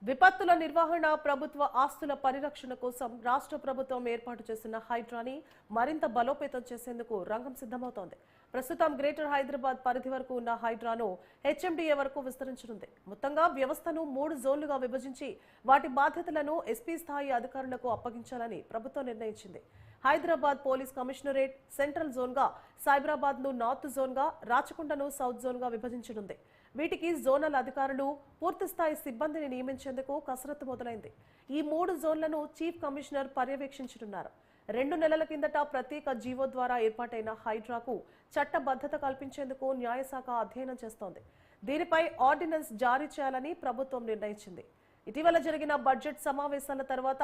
విపత్తుల నిర్వహణ ప్రభుత్వ ఆస్తుల పరిరక్షణ కోసం రాష్ట్ర ప్రభుత్వం ఏర్పాటు చేసిన హైడ్రాని మరింత బలోపేతం చేసేందుకు రంగం సిద్ధమవుతోంది. ప్రస్తుతం గ్రేటర్ హైదరాబాద్ పరిధి వరకు ఉన్న హైడ్రాను హెచ్ఎండిఏ వరకు విస్తరించనుంది. మొత్తంగా వ్యవస్థను 3 జోన్లుగా విభజించి వాటి బాధ్యతలను ఎస్పీ స్థాయి అధికారులకు అప్పగించాలని ప్రభుత్వం నిర్ణయించింది. హైదరాబాద్ పోలీస్ కమిషనరేట్ సెంట్రల్ జోన్గా, సైబరాబాద్ ను నార్త్ జోన్గా, రాచకొండను సౌత్ జోన్గా విభజించనుంది. వీటికి జోనల్ అధికారులు, పూర్తిస్థాయి సిబ్బందిని నియమించేందుకు కసరత్తు మొదలైంది. ఈ 3 జోన్లను చీఫ్ కమిషనర్ పర్యవేక్షించనున్నారు. 2 నెలల కిందట ప్రత్యేక జీవో ద్వారా ఏర్పాటైన హైడ్రాకు చట్టబద్ధత కల్పించేందుకు న్యాయశాఖ అధ్యయనం చేస్తోంది. దీనిపై ఆర్డినెన్స్ జారీ చేయాలని ప్రభుత్వం నిర్ణయించింది. ఇటీవల జరిగిన బడ్జెట్ సమావేశాల తర్వాత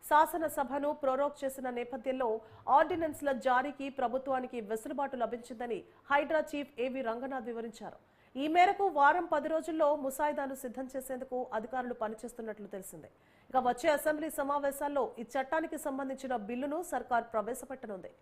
శాసనసభను ప్రోరోగ్ చేసిన నేపథ్యంలో ఆర్డినెన్స్ల జారీకి ప్రభుత్వానికి వెసులుబాటు లభించిందని హైడ్రా చీఫ్ ఏవి రంగనాథ్ వివరించారు. ఈ మేరకు వారం 10 రోజుల్లో ముసాయిదాను సిద్ధం చేసేందుకు అధికారులు పనిచేస్తున్నట్లు తెలిసింది. ఇక వచ్చే అసెంబ్లీ సమావేశాల్లో ఈ చట్టానికి సంబంధించిన బిల్లును సర్కార్ ప్రవేశపెట్టనుంది.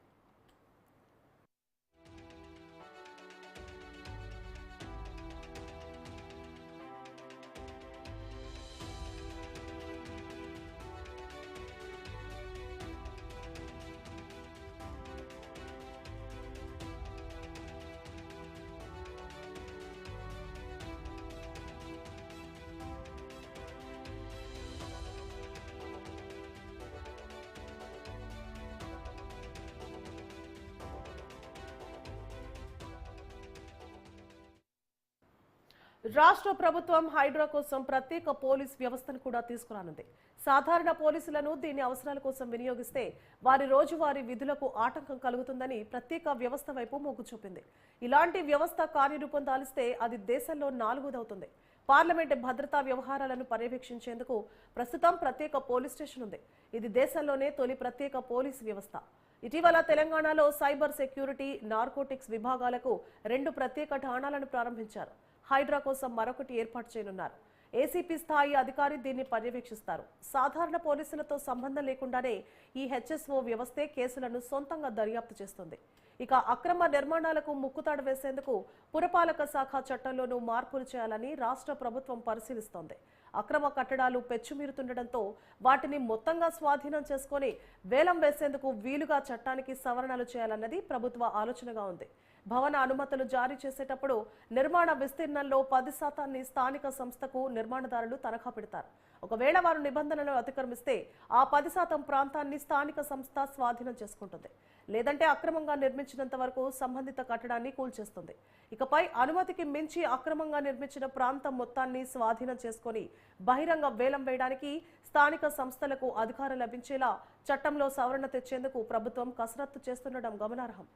రాష్ట్ర ప్రభుత్వం హైడ్రా కోసం ప్రత్యేక పోలీస్ వ్యవస్థను కూడా తీసుకురానుంది. సాధారణ పోలీసులను దీని అవసరాల కోసం వినియోగిస్తే వారి రోజువారీ విధులకు ఆటంకం కలుగుతుందని ప్రత్యేక వ్యవస్థ వైపు మొగ్గు చూపింది. ఇలాంటి వ్యవస్థ కార్యరూపం దాలిస్తే అది దేశంలో 4వదవుతుంది. పార్లమెంట్ భద్రతా వ్యవహారాలను పర్యవేక్షించేందుకు ప్రస్తుతం ప్రత్యేక పోలీస్ స్టేషన్ ఉంది. ఇది దేశంలోనే తొలి ప్రత్యేక పోలీస్ వ్యవస్థ. ఇటీవల తెలంగాణలో సైబర్ సెక్యూరిటీ, నార్కోటిక్స్ విభాగాలకు 2 ప్రత్యేక ఠాణాలను ప్రారంభించారు. హైడ్రా కోసం మరొకటి ఏర్పాటు చేయనున్నారు. ఏసీపీ స్థాయి అధికారి దీన్ని పర్యవేక్షిస్తారు. సాధారణ పోలీసులతో సంబంధం లేకుండానే ఈ హెచ్ఎస్ఓ వ్యవస్థే కేసులను సొంతంగా దర్యాప్తు చేస్తుంది. ఇక అక్రమ నిర్మాణాలకు ముక్కుతాడు వేసేందుకు పురపాలక శాఖ చట్టంలోనూ మార్పులు చేయాలని రాష్ట్ర ప్రభుత్వం పరిశీలిస్తోంది. అక్రమ కట్టడాలు పెచ్చుమీరుతుండటంతో వాటిని మొత్తంగా స్వాధీనం చేసుకుని వేలం వేసేందుకు వీలుగా చట్టానికి సవరణలు చేయాలన్నది ప్రభుత్వ ఆలోచనగా ఉంది. భవన అనుమతులు జారీ చేసేటప్పుడు నిర్మాణ విస్తీర్ణంలో 10% స్థానిక సంస్థకు నిర్మాణదారులు తనఖా పెడతారు. ఒకవేళ వారు నిబంధనలను అతిక్రమిస్తే ఆ 10% ప్రాంతాన్ని స్థానిక సంస్థ స్వాధీనం చేసుకుంటుంది. లేదంటే అక్రమంగా నిర్మించినంత వరకు సంబంధిత కట్టడాన్ని కూల్చేస్తుంది. ఇకపై అనుమతికి మించి అక్రమంగా నిర్మించిన ప్రాంతం మొత్తాన్ని స్వాధీనం చేసుకుని బహిరంగ వేలం వేయడానికి స్థానిక సంస్థలకు అధికారం లభించేలా చట్టంలో సవరణ తెచ్చేందుకు ప్రభుత్వం కసరత్తు చేస్తుండడం గమనార్హం.